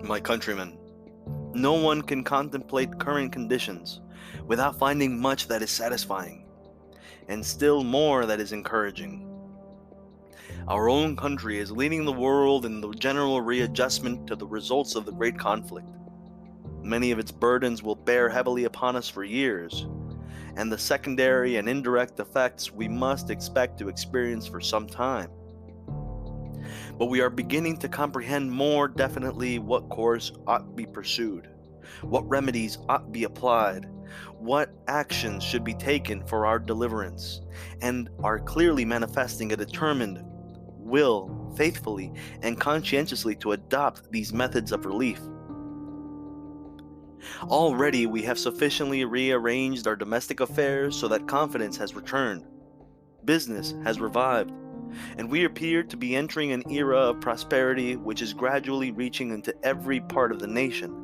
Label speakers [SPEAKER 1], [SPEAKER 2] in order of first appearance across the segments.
[SPEAKER 1] My countrymen, no one can contemplate current conditions without finding much that is satisfying, and still more that is encouraging. Our own country is leading the world in the general readjustment to the results of the great conflict. Many of its burdens will bear heavily upon us for years, and the secondary and indirect effects we must expect to experience for some time. But we are beginning to comprehend more definitely what course ought be pursued, what remedies ought be applied, what actions should be taken for our deliverance, and are clearly manifesting a determined will faithfully and conscientiously to adopt these methods of relief. Already we have sufficiently rearranged our domestic affairs so that confidence has returned, business has revived, and we appear to be entering an era of prosperity which is gradually reaching into every part of the nation.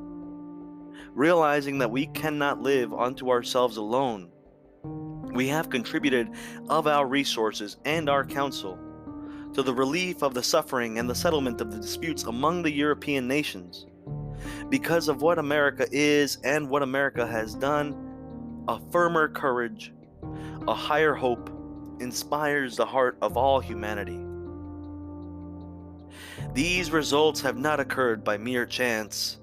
[SPEAKER 1] Realizing that we cannot live unto ourselves alone, we have contributed of our resources and our counsel to the relief of the suffering and the settlement of the disputes among the European nations. Because of what America is and what America has done, a firmer courage, a higher hope, inspires the heart of all humanity. These results have not occurred by mere chance.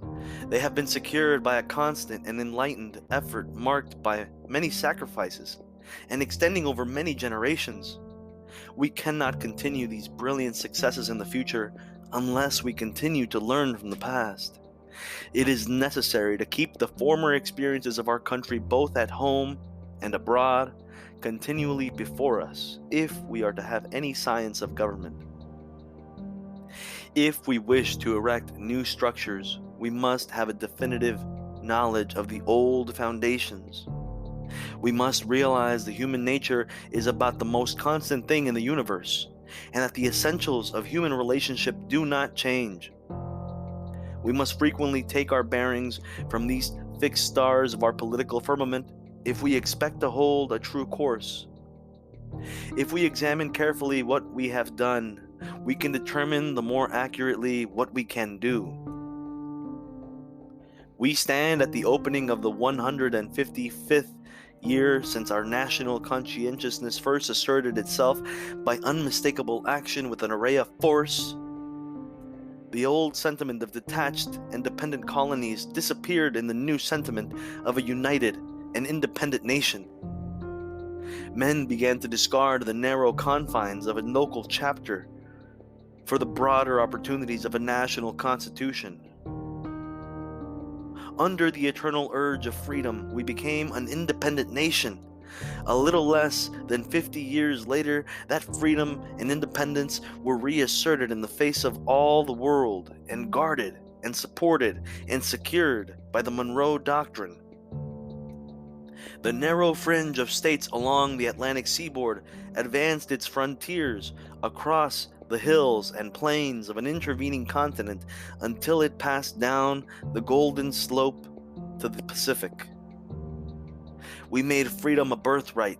[SPEAKER 1] They have been secured by a constant and enlightened effort marked by many sacrifices and extending over many generations. We cannot continue these brilliant successes in the future unless we continue to learn from the past. It is necessary to keep the former experiences of our country both at home and abroad continually before us if we are to have any science of government. If we wish to erect new structures, we must have a definitive knowledge of the old foundations. We must realize that human nature is about the most constant thing in the universe, and that the essentials of human relationship do not change. We must frequently take our bearings from these fixed stars of our political firmament if we expect to hold a true course. If we examine carefully what we have done, we can determine the more accurately what we can do. We stand at the opening of the 155th year since our national conscientiousness first asserted itself by unmistakable action with an array of force. The old sentiment of detached and dependent colonies disappeared in the new sentiment of a united and independent nation. Men began to discard the narrow confines of a local chapter for the broader opportunities of a national constitution. Under the eternal urge of freedom, we became an independent nation. A little less than 50 years later, that freedom and independence were reasserted in the face of all the world and guarded and supported and secured by the Monroe Doctrine. The narrow fringe of states along the Atlantic seaboard advanced its frontiers across the hills and plains of an intervening continent until it passed down the golden slope to the Pacific. We made freedom a birthright.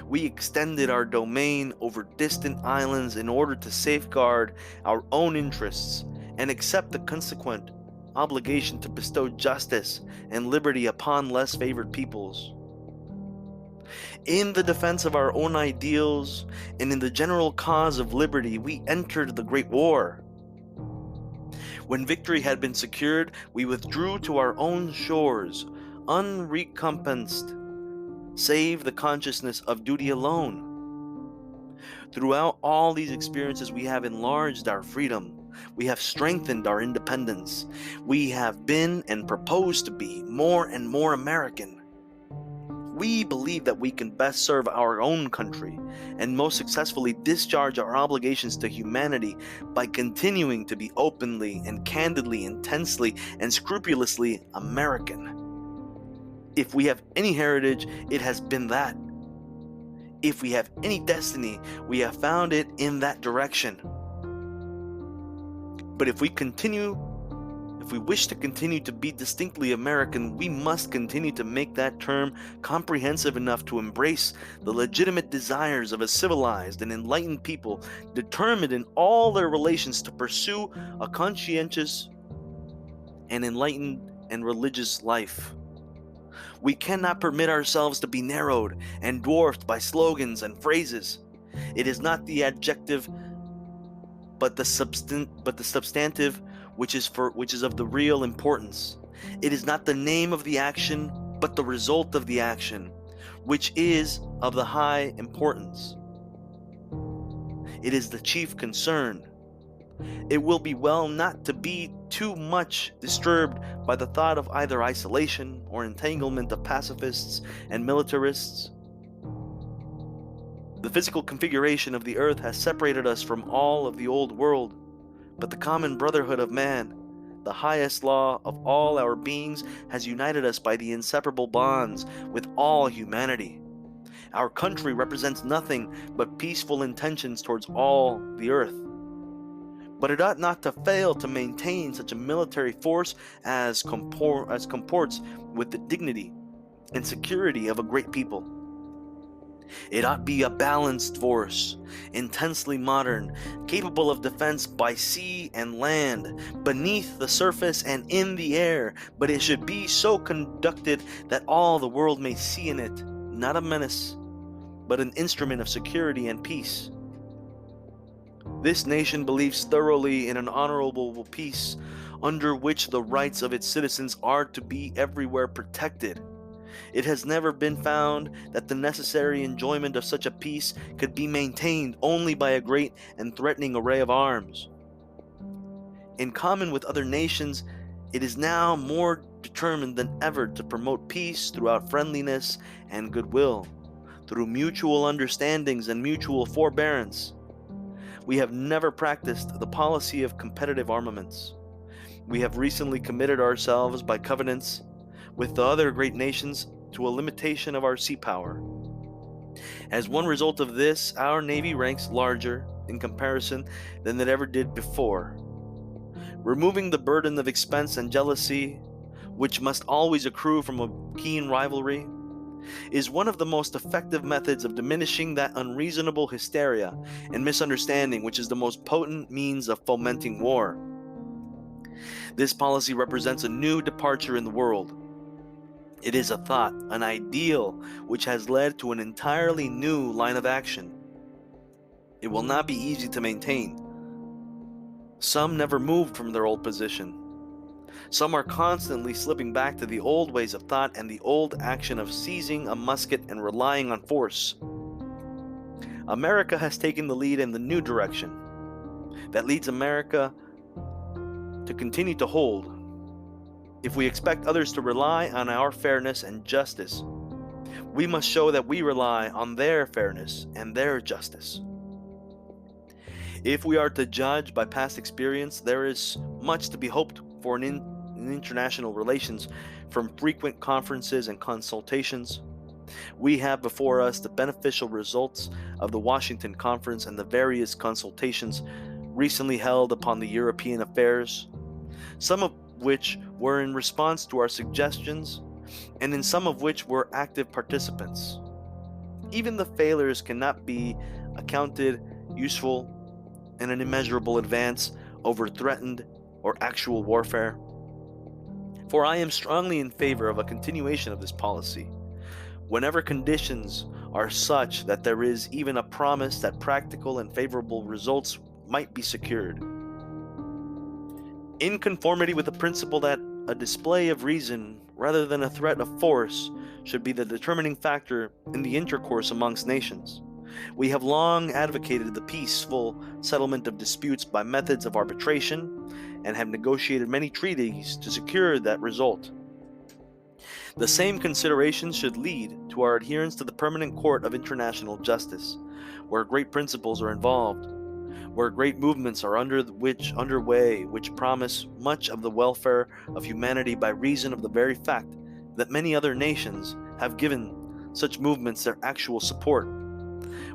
[SPEAKER 1] We extended our domain over distant islands in order to safeguard our own interests and accept the consequent obligation to bestow justice and liberty upon less favored peoples. In the defense of our own ideals and in the general cause of liberty, we entered the Great War. When victory had been secured, we withdrew to our own shores, unrecompensed, save the consciousness of duty alone. Throughout all these experiences, we have enlarged our freedom. We have strengthened our independence. We have been and propose to be more and more American. We believe that we can best serve our own country and most successfully discharge our obligations to humanity by continuing to be openly and candidly, intensely, and scrupulously American. If we have any heritage, it has been that. If we have any destiny, we have found it in that direction. But if we wish to continue to be distinctly American, we must continue to make that term comprehensive enough to embrace the legitimate desires of a civilized and enlightened people, determined in all their relations to pursue a conscientious and enlightened and religious life. We cannot permit ourselves to be narrowed and dwarfed by slogans and phrases. It is not the adjective, but the substantive which is of the real importance. It is not the name of the action, but the result of the action, which is of the high importance. It is the chief concern. It will be well not to be too much disturbed by the thought of either isolation or entanglement of pacifists and militarists. The physical configuration of the earth has separated us from all of the old world, but the common brotherhood of man, the highest law of all our beings, has united us by the inseparable bonds with all humanity. Our country represents nothing but peaceful intentions towards all the earth. But it ought not to fail to maintain such a military force as comports with the dignity and security of a great people. It ought be a balanced force, intensely modern, capable of defense by sea and land, beneath the surface and in the air, but it should be so conducted that all the world may see in it not a menace, but an instrument of security and peace. This nation believes thoroughly in an honorable peace, under which the rights of its citizens are to be everywhere protected. It has never been found that the necessary enjoyment of such a peace could be maintained only by a great and threatening array of arms. In common with other nations, it is now more determined than ever to promote peace throughout friendliness and goodwill, through mutual understandings and mutual forbearance. We have never practiced the policy of competitive armaments. We have recently committed ourselves by covenants with the other great nations to a limitation of our sea power. As one result of this, our navy ranks larger in comparison than it ever did before. Removing the burden of expense and jealousy, which must always accrue from a keen rivalry, is one of the most effective methods of diminishing that unreasonable hysteria and misunderstanding which is the most potent means of fomenting war. This policy represents a new departure in the world. It is a thought, an ideal, which has led to an entirely new line of action. It will not be easy to maintain. Some never moved from their old position. Some are constantly slipping back to the old ways of thought and the old action of seizing a musket and relying on force. America has taken the lead in the new direction that leads America to continue to hold. If we expect others to rely on our fairness and justice, we must show that we rely on their fairness and their justice. If we are to judge by past experience, there is much to be hoped for in international relations from frequent conferences and consultations. We have before us the beneficial results of the Washington Conference and the various consultations recently held upon the European affairs, some of which were in response to our suggestions, and in some of which were active participants. Even the failures cannot be accounted useful and an immeasurable advance over threatened or actual warfare. For I am strongly in favor of a continuation of this policy, whenever conditions are such that there is even a promise that practical and favorable results might be secured. In conformity with the principle that a display of reason rather than a threat of force should be the determining factor in the intercourse amongst nations, we have long advocated the peaceful settlement of disputes by methods of arbitration and have negotiated many treaties to secure that result. The same considerations should lead to our adherence to the Permanent Court of International Justice, where great principles are involved, where great movements are underway which promise much of the welfare of humanity by reason of the very fact that many other nations have given such movements their actual support.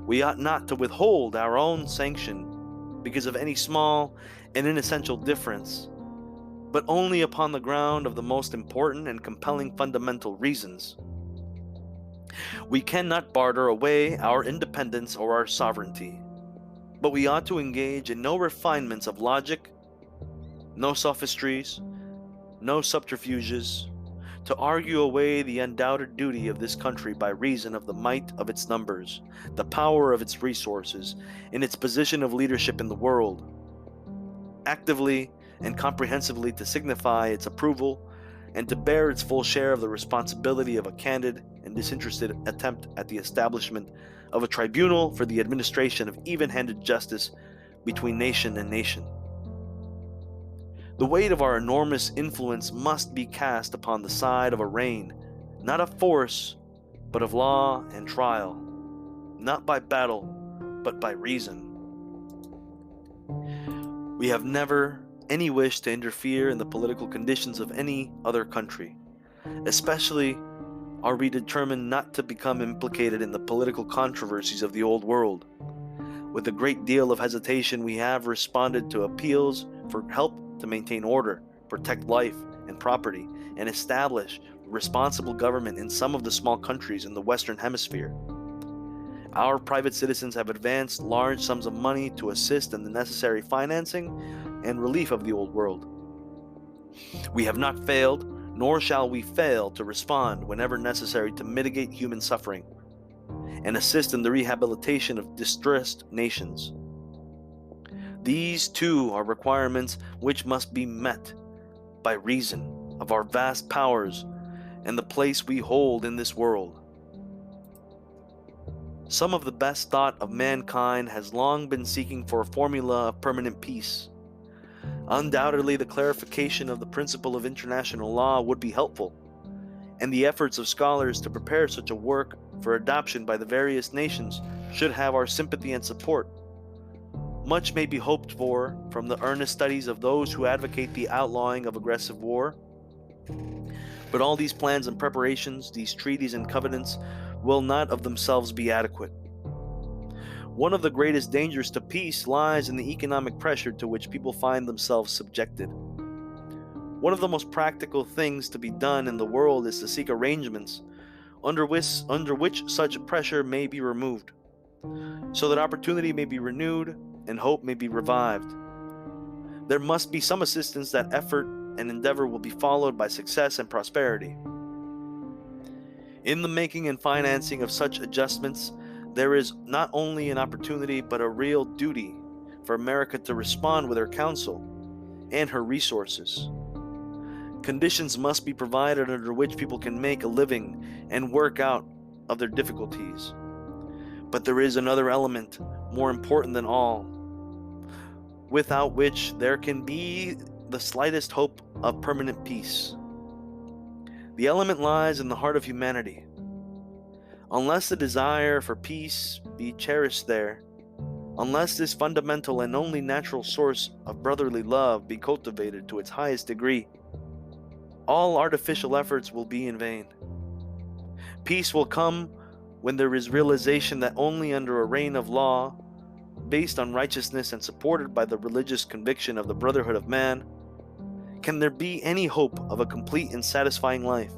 [SPEAKER 1] We ought not to withhold our own sanction because of any small and inessential difference, but only upon the ground of the most important and compelling fundamental reasons. We cannot barter away our independence or our sovereignty, but we ought to engage in no refinements of logic, no sophistries, no subterfuges, to argue away the undoubted duty of this country by reason of the might of its numbers, the power of its resources, and its position of leadership in the world, actively and comprehensively to signify its approval and to bear its full share of the responsibility of a candid and disinterested attempt at the establishment of a tribunal for the administration of even-handed justice between nation and nation. The weight of our enormous influence must be cast upon the side of a reign, not of force, but of law and trial, not by battle, but by reason. We have never any wish to interfere in the political conditions of any other country. Especially are we determined not to become implicated in the political controversies of the old world. With a great deal of hesitation, we have responded to appeals for help to maintain order, protect life and property, and establish responsible government in some of the small countries in the Western Hemisphere. Our private citizens have advanced large sums of money to assist in the necessary financing and relief of the old world. We have not failed, nor shall we fail to respond whenever necessary to mitigate human suffering and assist in the rehabilitation of distressed nations. These too are requirements which must be met by reason of our vast powers and the place we hold in this world. Some of the best thought of mankind has long been seeking for a formula of permanent peace. Undoubtedly, the clarification of the principle of international law would be helpful, and the efforts of scholars to prepare such a work for adoption by the various nations should have our sympathy and support. Much may be hoped for from the earnest studies of those who advocate the outlawing of aggressive war. But all these plans and preparations, these treaties and covenants, will not of themselves be adequate. One of the greatest dangers to peace lies in the economic pressure to which people find themselves subjected. One of the most practical things to be done in the world is to seek arrangements under which such pressure may be removed, so that opportunity may be renewed and hope may be revived. There must be some assistance that effort and endeavor will be followed by success and prosperity. In the making and financing of such adjustments, there is not only an opportunity but a real duty for America to respond with her counsel and her resources. Conditions must be provided under which people can make a living and work out of their difficulties. But there is another element more important than all, without which there can be the slightest hope of permanent peace. The element lies in the heart of humanity. Unless the desire for peace be cherished there, unless this fundamental and only natural source of brotherly love be cultivated to its highest degree, all artificial efforts will be in vain. Peace will come when there is realization that only under a reign of law, based on righteousness and supported by the religious conviction of the brotherhood of man, can there be any hope of a complete and satisfying life.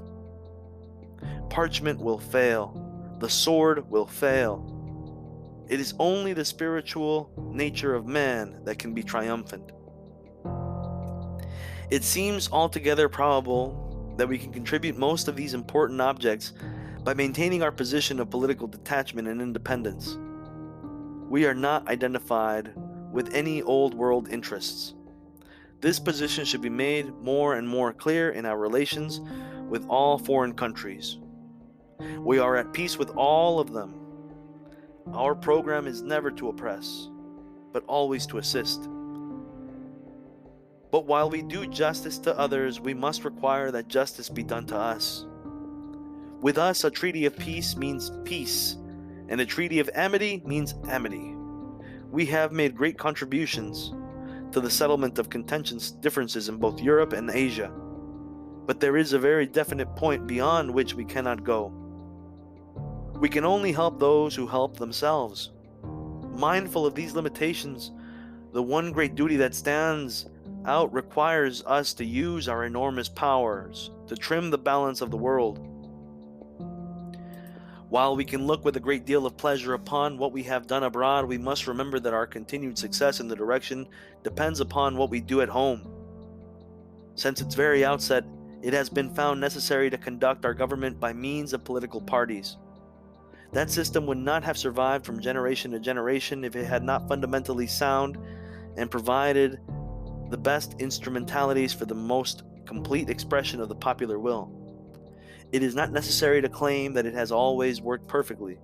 [SPEAKER 1] Parchment will fail. The sword will fail. It is only the spiritual nature of man that can be triumphant. It seems altogether probable that we can contribute most of these important objects by maintaining our position of political detachment and independence. We are not identified with any old world interests. This position should be made more and more clear in our relations with all foreign countries. We are at peace with all of them. Our program is never to oppress, but always to assist. But while we do justice to others, we must require that justice be done to us. With us, a treaty of peace means peace, and a treaty of amity means amity. We have made great contributions to the settlement of contentious differences in both Europe and Asia, but there is a very definite point beyond which we cannot go. We can only help those who help themselves. Mindful of these limitations, the one great duty that stands out requires us to use our enormous powers to trim the balance of the world. While we can look with a great deal of pleasure upon what we have done abroad, we must remember that our continued success in the direction depends upon what we do at home. Since its very outset, it has been found necessary to conduct our government by means of political parties. That system would not have survived from generation to generation if it had not fundamentally sound and provided the best instrumentalities for the most complete expression of the popular will. It is not necessary to claim that it has always worked perfectly.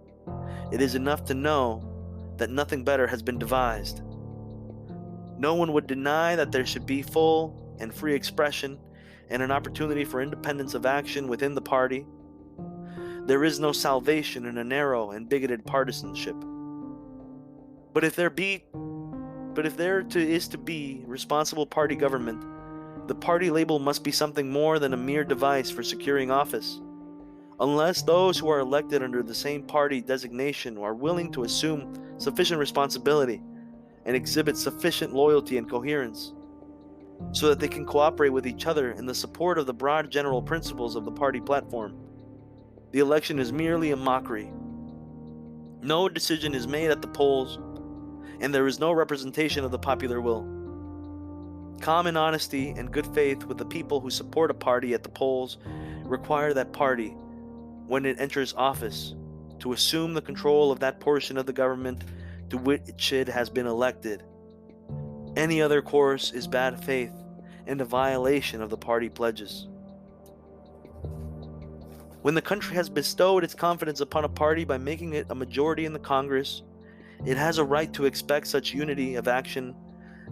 [SPEAKER 1] It is enough to know that nothing better has been devised. No one would deny that there should be full and free expression and an opportunity for independence of action within the party. There is no salvation in a narrow and bigoted partisanship. But if there is to be responsible party government, the party label must be something more than a mere device for securing office. Unless those who are elected under the same party designation are willing to assume sufficient responsibility and exhibit sufficient loyalty and coherence, so that they can cooperate with each other in the support of the broad general principles of the party platform, the election is merely a mockery. No decision is made at the polls, and there is no representation of the popular will. Common honesty and good faith with the people who support a party at the polls require that party, when it enters office, to assume the control of that portion of the government to which it has been elected. Any other course is bad faith and a violation of the party pledges. When the country has bestowed its confidence upon a party by making it a majority in the Congress, it has a right to expect such unity of action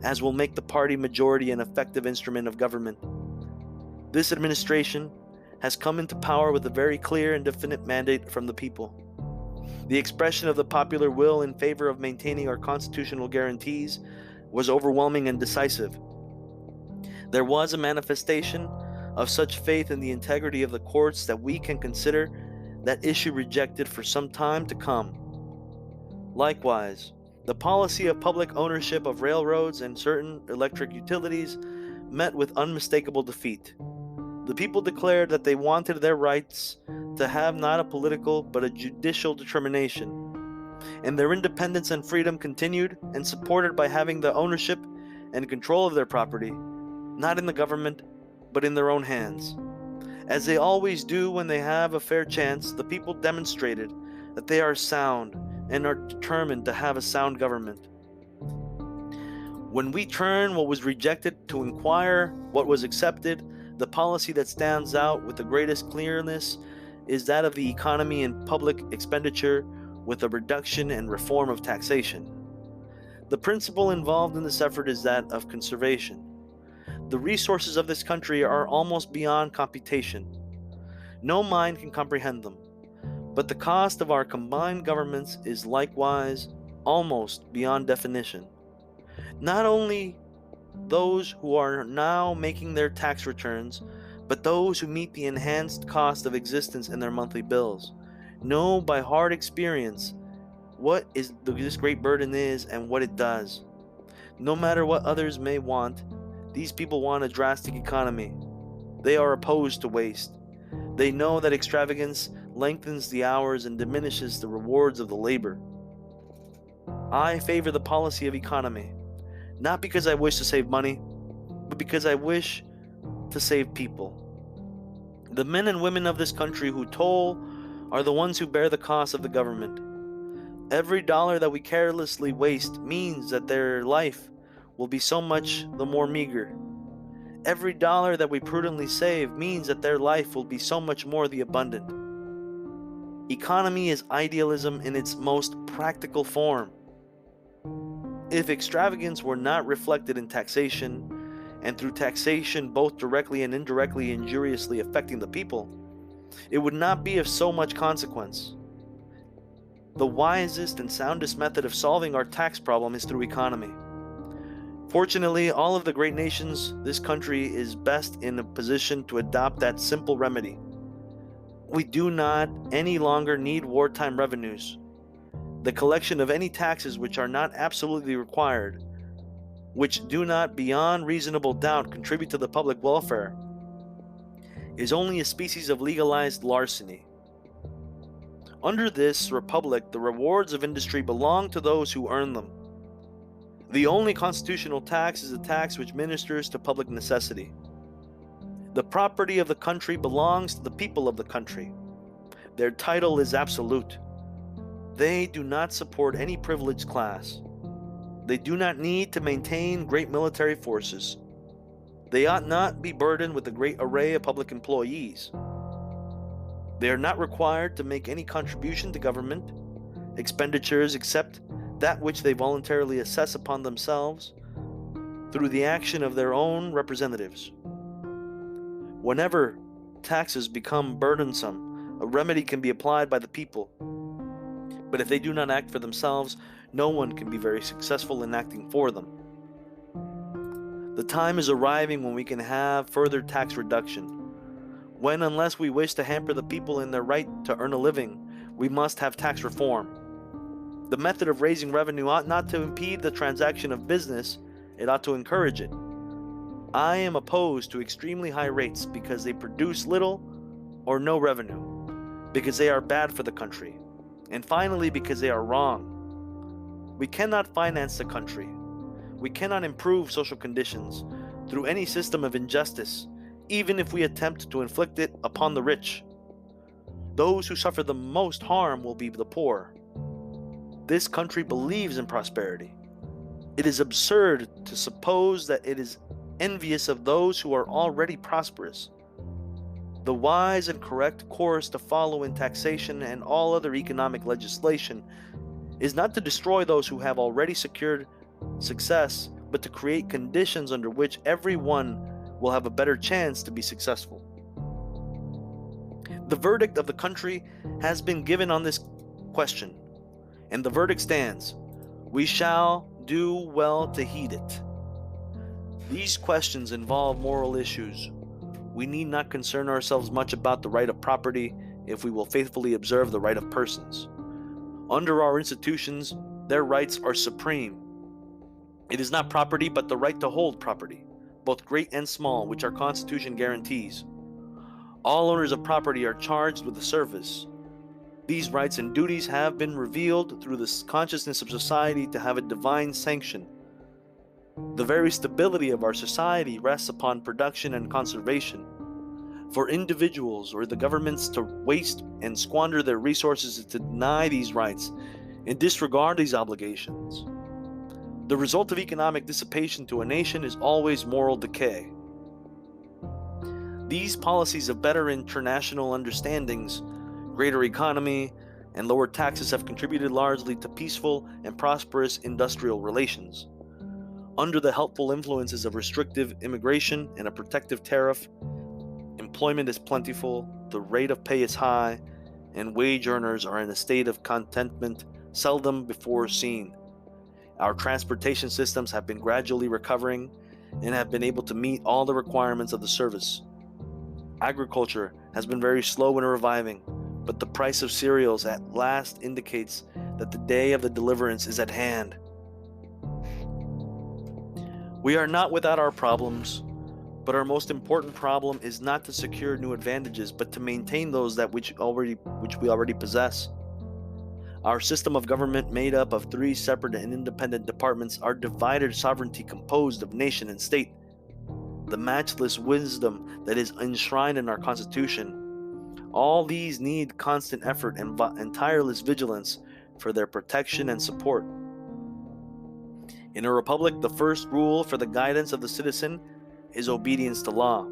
[SPEAKER 1] as will make the party majority an effective instrument of government. This administration has come into power with a very clear and definite mandate from the people. The expression of the popular will in favor of maintaining our constitutional guarantees was overwhelming and decisive. There was a manifestation of such faith in the integrity of the courts that we can consider that issue rejected for some time to come. Likewise, the policy of public ownership of railroads and certain electric utilities met with unmistakable defeat. The people declared that they wanted their rights to have not a political but a judicial determination, and their independence and freedom continued and supported by having the ownership and control of their property, not in the government, but in their own hands. As they always do when they have a fair chance, the people demonstrated that they are sound and are determined to have a sound government. When we turn what was rejected to inquire what was accepted, the policy that stands out with the greatest clearness is that of the economy in public expenditure with a reduction and reform of taxation. The principle involved in this effort is that of conservation. The resources of this country are almost beyond computation. No mind can comprehend them. But the cost of our combined governments is likewise almost beyond definition. Not only those who are now making their tax returns, but those who meet the enhanced cost of existence in their monthly bills, know by hard experience what this great burden is and what it does. No matter what others may want, these people want a drastic economy. They are opposed to waste. They know that extravagance lengthens the hours and diminishes the rewards of the labor. I favor the policy of economy, not because I wish to save money, but because I wish to save people. The men and women of this country who toll are the ones who bear the cost of the government. Every dollar that we carelessly waste means that their life will be so much the more meager. Every dollar that we prudently save means that their life will be so much more the abundant. Economy is idealism in its most practical form. If extravagance were not reflected in taxation, and through taxation both directly and indirectly injuriously affecting the people, it would not be of so much consequence. The wisest and soundest method of solving our tax problem is through economy. Fortunately, all of the great nations, this country is best in a position to adopt that simple remedy. We do not any longer need wartime revenues. The collection of any taxes which are not absolutely required, which do not beyond reasonable doubt contribute to the public welfare, is only a species of legalized larceny. Under this republic, the rewards of industry belong to those who earn them. The only constitutional tax is a tax which ministers to public necessity. The property of the country belongs to the people of the country. Their title is absolute. They do not support any privileged class. They do not need to maintain great military forces. They ought not be burdened with a great array of public employees. They are not required to make any contribution to government expenditures except that which they voluntarily assess upon themselves through the action of their own representatives. Whenever taxes become burdensome, a remedy can be applied by the people. But if they do not act for themselves, no one can be very successful in acting for them. The time is arriving when we can have further tax reduction. When, unless we wish to hamper the people in their right to earn a living, we must have tax reform. The method of raising revenue ought not to impede the transaction of business, it ought to encourage it. I am opposed to extremely high rates because they produce little or no revenue, because they are bad for the country, and finally because they are wrong. We cannot finance the country. We cannot improve social conditions through any system of injustice, even if we attempt to inflict it upon the rich. Those who suffer the most harm will be the poor. This country believes in prosperity. It is absurd to suppose that it is envious of those who are already prosperous. The wise and correct course to follow in taxation and all other economic legislation is not to destroy those who have already secured success, but to create conditions under which everyone will have a better chance to be successful. The verdict of the country has been given on this question, and the verdict stands: we shall do well to heed it. These questions involve moral issues. We need not concern ourselves much about the right of property if we will faithfully observe the right of persons. Under our institutions, their rights are supreme. It is not property, but the right to hold property, both great and small, which our Constitution guarantees. All owners of property are charged with a service. These rights and duties have been revealed through the consciousness of society to have a divine sanction. The very stability of our society rests upon production and conservation. For individuals or the governments to waste and squander their resources is to deny these rights and disregard these obligations. The result of economic dissipation to a nation is always moral decay. These policies of better international understandings, greater economy, and lower taxes have contributed largely to peaceful and prosperous industrial relations. Under the helpful influences of restrictive immigration and a protective tariff, employment is plentiful, the rate of pay is high, and wage earners are in a state of contentment seldom before seen. Our transportation systems have been gradually recovering and have been able to meet all the requirements of the service. Agriculture has been very slow in reviving, but the price of cereals at last indicates that the day of the deliverance is at hand. We are not without our problems, but our most important problem is not to secure new advantages, but to maintain those which we already possess. Our system of government, made up of 3 separate and independent departments, our divided sovereignty composed of nation and state, the matchless wisdom that is enshrined in our Constitution, all these need constant effort and tireless vigilance for their protection and support. In a republic, the first rule for the guidance of the citizen is obedience to law.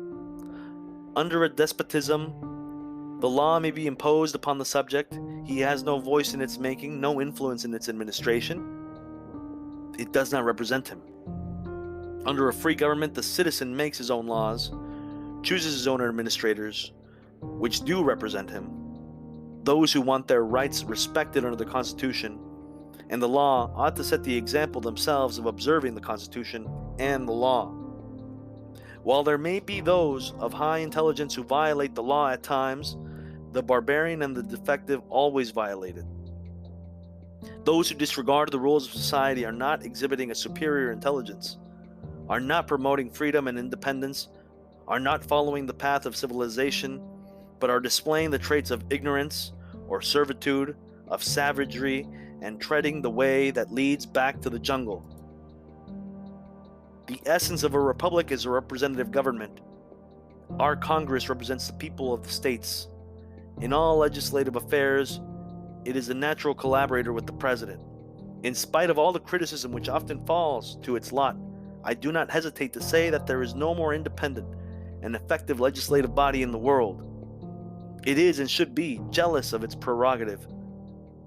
[SPEAKER 1] Under a despotism, the law may be imposed upon the subject. He has no voice in its making, no influence in its administration. It does not represent him. Under a free government, the citizen makes his own laws, chooses his own administrators, which do represent him, those who want their rights respected under the Constitution, and the law ought to set the example themselves of observing the Constitution and the law. While there may be those of high intelligence who violate the law at times, the barbarian and the defective always violate it. Those who disregard the rules of society are not exhibiting a superior intelligence, are not promoting freedom and independence, are not following the path of civilization, but are displaying the traits of ignorance or servitude, of savagery, and treading the way that leads back to the jungle. The essence of a republic is a representative government. Our Congress represents the people of the states. In all legislative affairs, it is a natural collaborator with the President. In spite of all the criticism which often falls to its lot, I do not hesitate to say that there is no more independent and effective legislative body in the world. It is and should be jealous of its prerogative.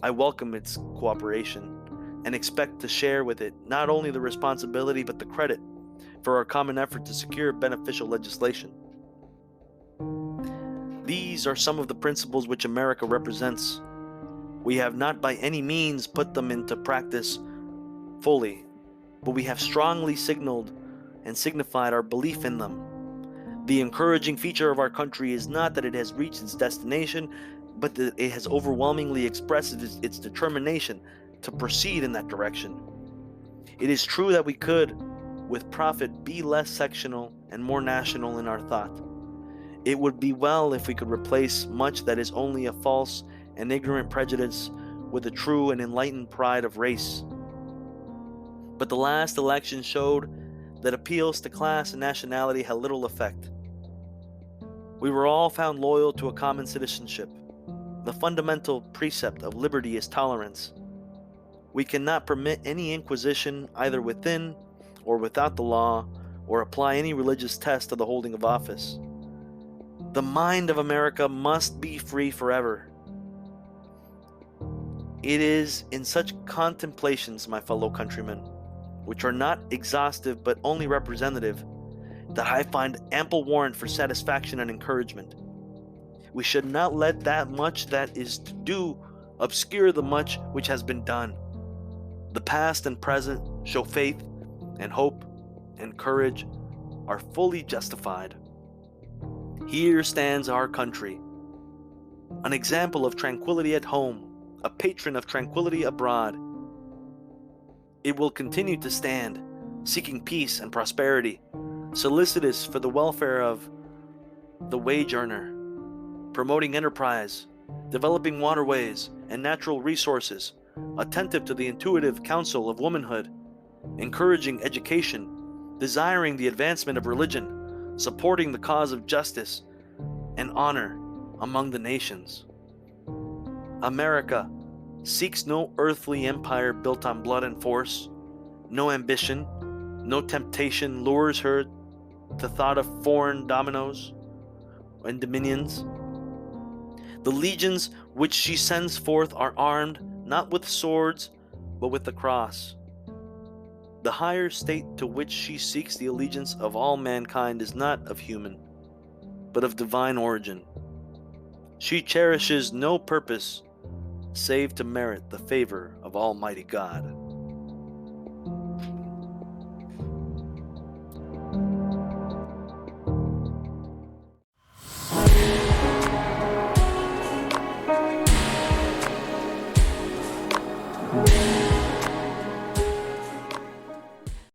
[SPEAKER 1] I welcome its cooperation and expect to share with it not only the responsibility but the credit for our common effort to secure beneficial legislation. These are some of the principles which America represents. We have not by any means put them into practice fully, but we have strongly signaled and signified our belief in them. The encouraging feature of our country is not that it has reached its destination, but that it has overwhelmingly expressed its determination to proceed in that direction. It is true that we could, with profit, be less sectional and more national in our thought. It would be well if we could replace much that is only a false and ignorant prejudice with a true and enlightened pride of race. But the last election showed that appeals to class and nationality had little effect. We were all found loyal to a common citizenship. The fundamental precept of liberty is tolerance. We cannot permit any inquisition either within or without the law, or apply any religious test to the holding of office. The mind of America must be free forever. It is in such contemplations, my fellow countrymen, which are not exhaustive but only representative, that I find ample warrant for satisfaction and encouragement. We should not let that much that is to do obscure the much which has been done. The past and present show faith and hope and courage are fully justified. Here stands our country, an example of tranquility at home, a patron of tranquility abroad. It will continue to stand, seeking peace and prosperity, solicitous for the welfare of the wage earner, promoting enterprise, developing waterways and natural resources, attentive to the intuitive counsel of womanhood, encouraging education, desiring the advancement of religion, supporting the cause of justice and honor among the nations. America seeks no earthly empire built on blood and force. No ambition, no temptation lures her to thought of foreign dominions and dominions. The legions which she sends forth are armed not with swords, but with the cross. The higher state to which she seeks the allegiance of all mankind is not of human, but of divine origin. She cherishes no purpose save to merit the favor of Almighty God.